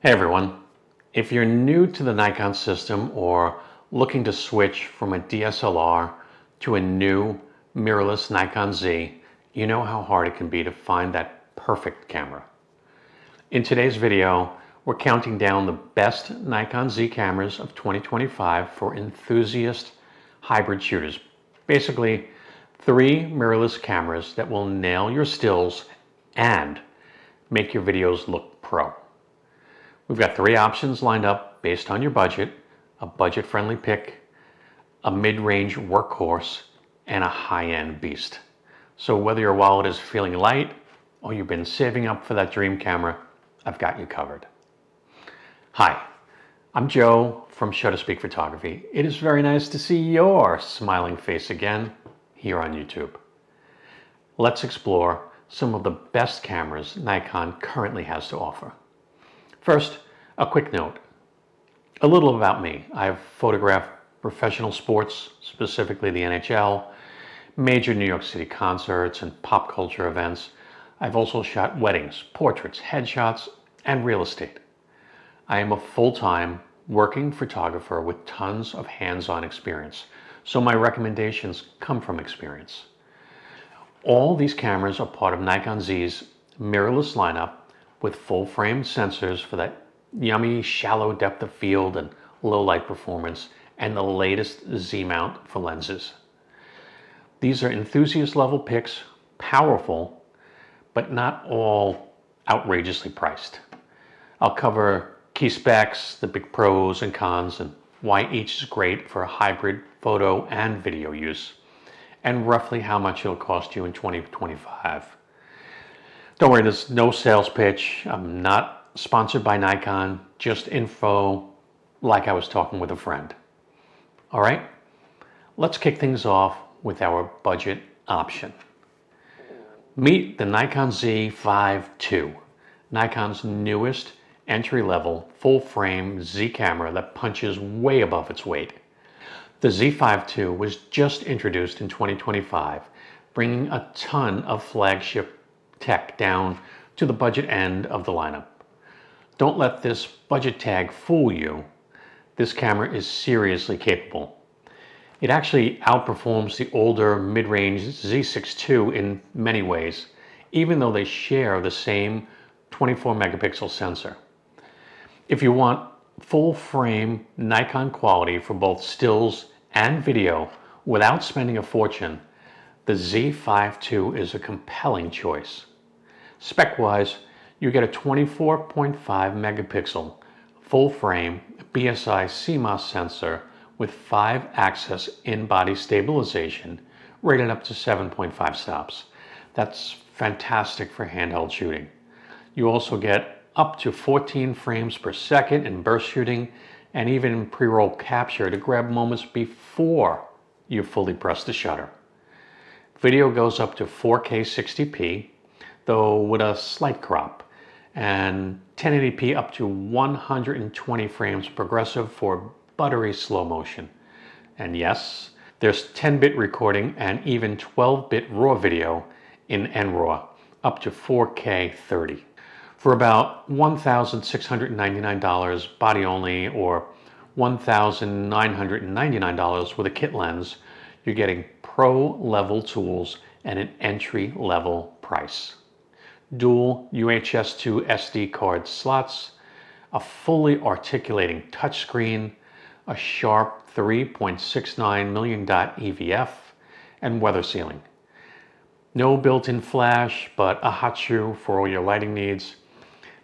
Hey everyone, if you're new to the Nikon system or looking to switch from a DSLR to a new mirrorless Nikon Z, you know how hard it can be to find that perfect camera. In today's video, we're counting down the best Nikon Z cameras of 2025 for enthusiast hybrid shooters. Basically, 3 mirrorless cameras that will nail your stills and make your videos look pro. We've got 3 options lined up based on your budget: a budget-friendly pick, a mid-range workhorse, and a high-end beast. So whether your wallet is feeling light or you've been saving up for that dream camera, I've got you covered. Hi, I'm Joe from Shutter Speak Photography. It is very nice to see your smiling face again here on YouTube. Let's explore some of the best cameras Nikon currently has to offer. First, a quick note. A little about me. I've photographed professional sports, specifically the NHL, major New York City concerts and pop culture events. I've also shot weddings, portraits, headshots, and real estate. I am a full-time working photographer with tons of hands-on experience, so my recommendations come from experience. All these cameras are part of Nikon Z's mirrorless lineup with full-frame sensors for that yummy shallow depth of field and low light performance, and the latest Z mount for lenses. These are enthusiast level picks, powerful, but not all outrageously priced. I'll cover key specs, the big pros and cons, and why each is great for hybrid photo and video use, and roughly how much it'll cost you in 2025. Don't worry, there's no sales pitch. I'm not sponsored by Nikon, just info like I was talking with a friend. All right, let's kick things off with our budget option. Meet the Nikon Z5 II, Nikon's newest entry-level full-frame Z camera that punches way above its weight. The Z5 II was just introduced in 2025, bringing a ton of flagship tech down to the budget end of the lineup. Don't let this budget tag fool you. This camera is seriously capable. It actually outperforms the older mid-range Z6 II in many ways, even though they share the same 24 megapixel sensor. If you want full frame Nikon quality for both stills and video without spending a fortune, the Z5 II is a compelling choice. Spec-wise, you get a 24.5 megapixel full-frame BSI CMOS sensor with 5-axis in-body stabilization rated up to 7.5 stops. That's fantastic for handheld shooting. You also get up to 14 frames per second in burst shooting and even pre-roll capture to grab moments before you fully press the shutter. Video goes up to 4K 60p, though with a slight crop, and 1080p up to 120 frames progressive for buttery slow motion. And yes, there's 10-bit recording and even 12-bit RAW video in NRAW, up to 4K 30. For about $1,699 body only or $1,999 with a kit lens, you're getting pro-level tools at an entry-level price. Dual UHS-2 SD card slots, a fully articulating touchscreen, a sharp 3.69 million dot EVF, and weather sealing. No built-in flash, but a hot shoe for all your lighting needs.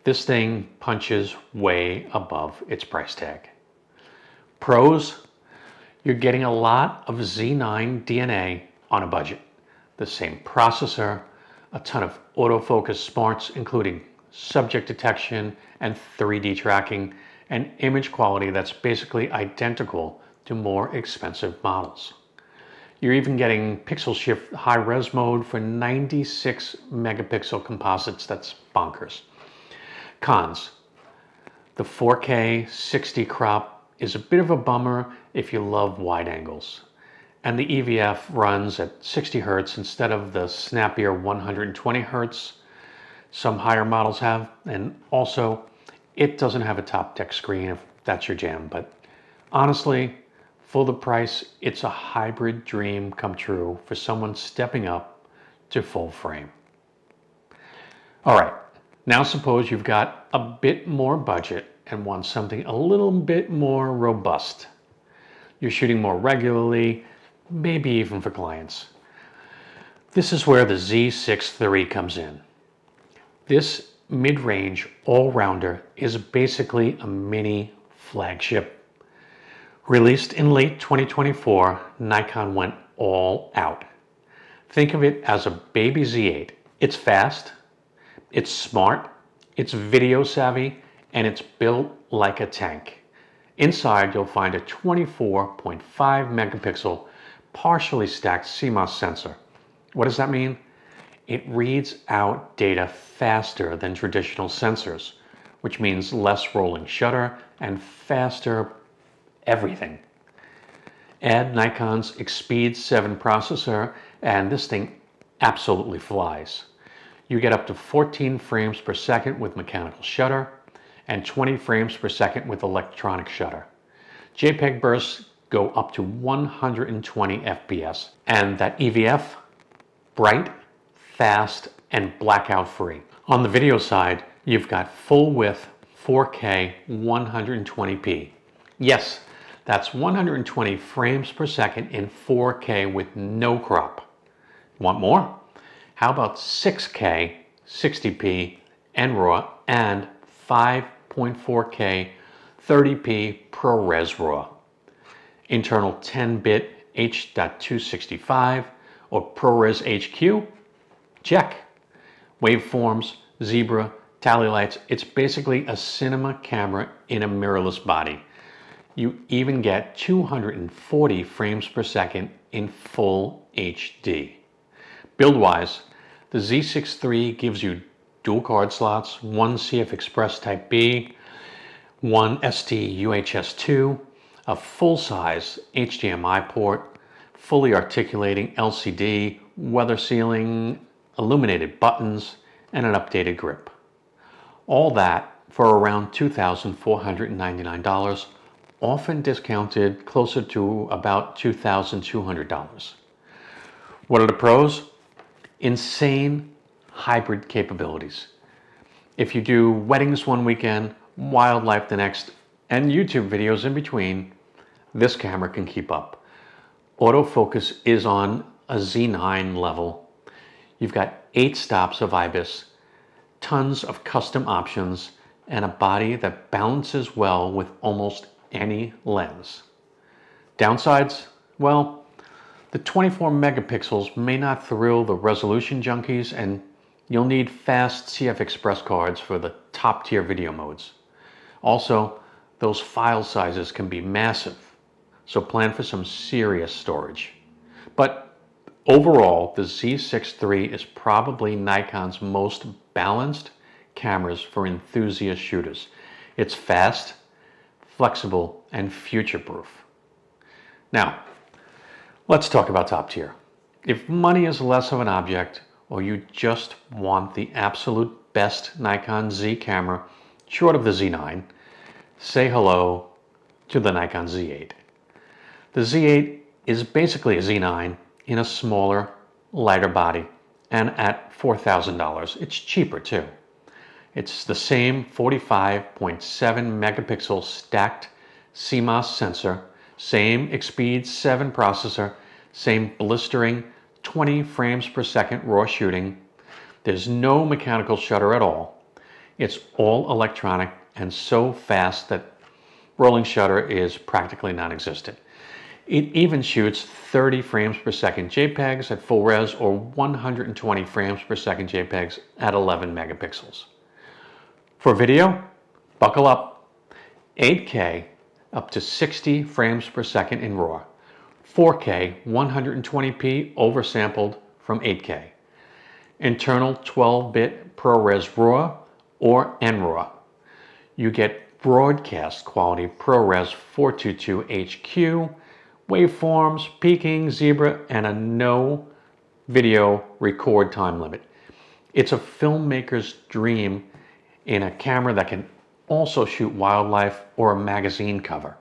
This thing punches way above its price tag. Pros, you're getting a lot of Z9 DNA on a budget. The same processor, a ton of autofocus smarts, including subject detection and 3D tracking, and image quality that's basically identical to more expensive models. You're even getting pixel shift high-res mode for 96 megapixel composites. That's bonkers. Cons, the 4K 60 crop is a bit of a bummer if you love wide angles. And the EVF runs at 60 Hz instead of the snappier 120 Hz some higher models have. And also, It doesn't have a top deck screen if that's your jam, but honestly, for the price, it's a hybrid dream come true for someone stepping up to full frame. All right, now suppose you've got a bit more budget and want something a little bit more robust. You're shooting more regularly, maybe even for clients. This is where the Z6 III comes in. This mid-range all-rounder is basically a mini flagship. Released in late 2024, Nikon went all out. Think of it as a baby Z8. It's fast, it's smart, it's video savvy, and it's built like a tank. Inside, you'll find a 24.5 megapixel partially stacked CMOS sensor. What does that mean? It reads out data faster than traditional sensors, which means less rolling shutter and faster everything. Add Nikon's Expeed 7 processor and this thing absolutely flies. You get up to 14 frames per second with mechanical shutter and 20 frames per second with electronic shutter. JPEG bursts go up to 120 FPS, and that EVF, bright, fast, and blackout free. On the video side, you've got full width 4K 120p. Yes, that's 120 frames per second in 4K with no crop. Want more? How about 6K 60p NRAW and 5.4K 30p ProRes RAW? Internal 10-bit H.265 or ProRes HQ? Check. Waveforms, zebra, tally lights, it's basically a cinema camera in a mirrorless body. You even get 240 frames per second in full HD. Build-wise, the Z6 III gives you dual card slots, one CF Express Type B, one ST UHS-2, a full-size HDMI port, fully articulating LCD, weather sealing, illuminated buttons, and an updated grip. All that for around $2,499, often discounted closer to about $2,200. What are the pros? Insane hybrid capabilities. If you do weddings one weekend, wildlife the next, and YouTube videos in between, this camera can keep up. Autofocus is on a Z9 level. You've got 8 stops of IBIS, tons of custom options, and a body that balances well with almost any lens. Downsides? Well, the 24 megapixels may not thrill the resolution junkies, and you'll need fast CF Express cards for the top tier video modes. Also, those file sizes can be massive, so plan for some serious storage. But overall, the Z6 III is probably Nikon's most balanced cameras for enthusiast shooters. It's fast, flexible, and future-proof. Now, let's talk about top tier. If money is less of an object, or you just want the absolute best Nikon Z camera, short of the Z9, say hello to the Nikon Z8. The Z8 is basically a Z9 in a smaller, lighter body, and at $4,000. It's cheaper too. It's the same 45.7 megapixel stacked CMOS sensor, same Expeed 7 processor, same blistering 20 frames per second raw shooting. There's no mechanical shutter at all. It's all electronic and so fast that rolling shutter is practically non-existent. It even shoots 30 frames per second JPEGs at full res or 120 frames per second JPEGs at 11 megapixels. For video, buckle up. 8K up to 60 frames per second in RAW. 4K 120p oversampled from 8K. Internal 12-bit ProRes RAW or NRAW. You get broadcast quality ProRes 422 HQ, waveforms, peaking, zebra, and a no video record time limit. It's a filmmaker's dream in a camera that can also shoot wildlife or a magazine cover.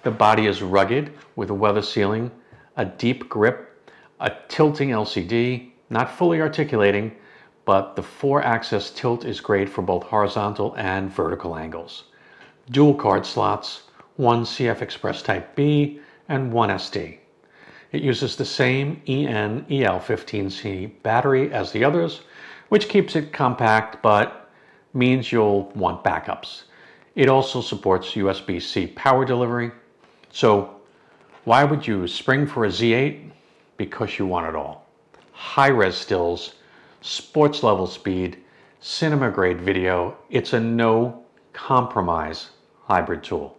The body is rugged with a weather sealing, a deep grip, a tilting LCD, not fully articulating, but the 4-axis tilt is great for both horizontal and vertical angles. Dual card slots, one CF Express Type B and one SD. It uses the same EN-EL15C battery as the others, which keeps it compact but means you'll want backups. It also supports USB-C power delivery. So why would you spring for a Z8? Because you want it all. High-res stills, sports level speed, cinema grade video. It's a no compromise hybrid tool.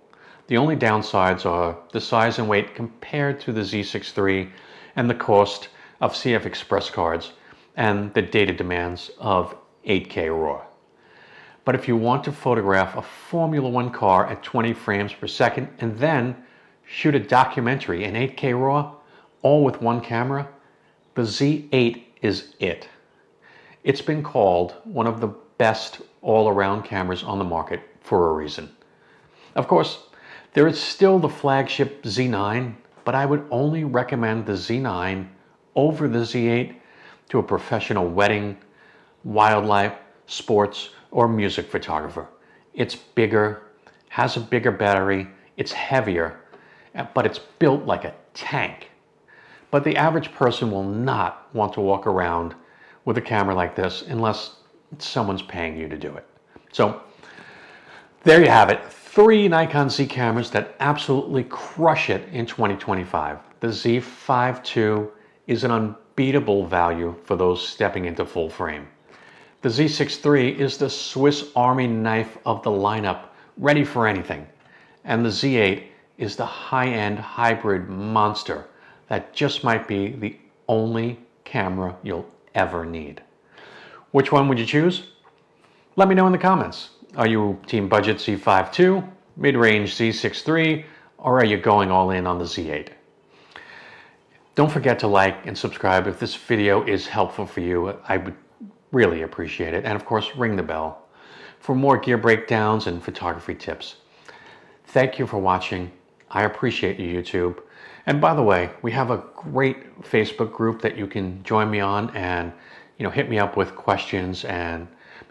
The only downsides are the size and weight compared to the Z6 III and the cost of CF Express cards and the data demands of 8K RAW. But if you want to photograph a Formula One car at 20 frames per second and then shoot a documentary in 8K RAW, all with one camera, the Z8 is it. It's been called one of the best all-around cameras on the market for a reason. Of course, there is still the flagship Z9, but I would only recommend the Z9 over the Z8 to a professional wedding, wildlife, sports, or music photographer. It's bigger, has a bigger battery, it's heavier, but it's built like a tank. But the average person will not want to walk around with a camera like this unless someone's paying you to do it. So there you have it. 3 Nikon Z cameras that absolutely crush it in 2025. The Z5 II is an unbeatable value for those stepping into full frame. The Z6 III is the Swiss Army knife of the lineup, ready for anything. And the Z8 is the high-end hybrid monster that just might be the only camera you'll ever need. Which one would you choose? Let me know in the comments. Are you team budget Z5 II, mid-range Z6 III, or are you going all in on the Z8? Don't forget to like and subscribe if this video is helpful for you. I would really appreciate it. And of course, ring the bell for more gear breakdowns and photography tips. Thank you for watching. I appreciate you, YouTube. And by the way, we have a great Facebook group that you can join me on and hit me up with questions and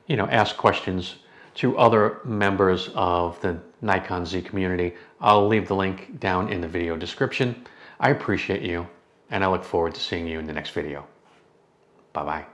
ask questions to other members of the Nikon Z community. I'll leave the link down in the video description. I appreciate you, and I look forward to seeing you in the next video. Bye-bye.